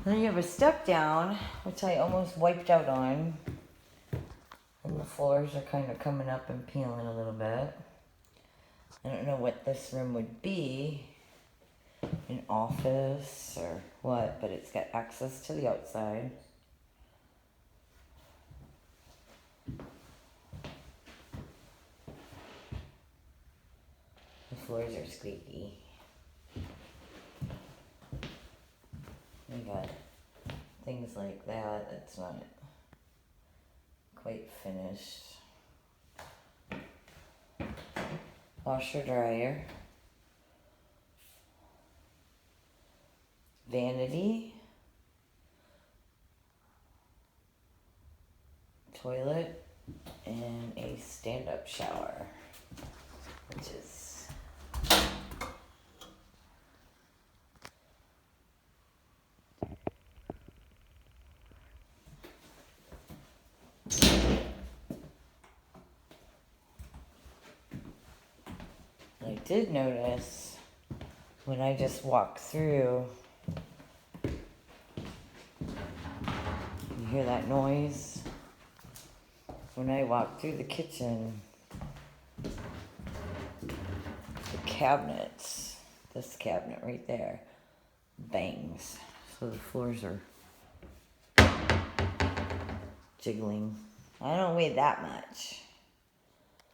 Then you have a step down, which I almost wiped out on. And the floors are kind of coming up and peeling a little bit. I don't know what this room would be. An office or what, but it's got access to the outside. The floors are squeaky. We got things like that. That's not quite finished. Washer dryer. Vanity. Toilet. And a stand-up shower. Which is... I did notice when I just walked through, you hear that noise? When I walked through the kitchen, the cabinets, this cabinet right there, bangs. So the floors are jiggling. I don't weigh that much.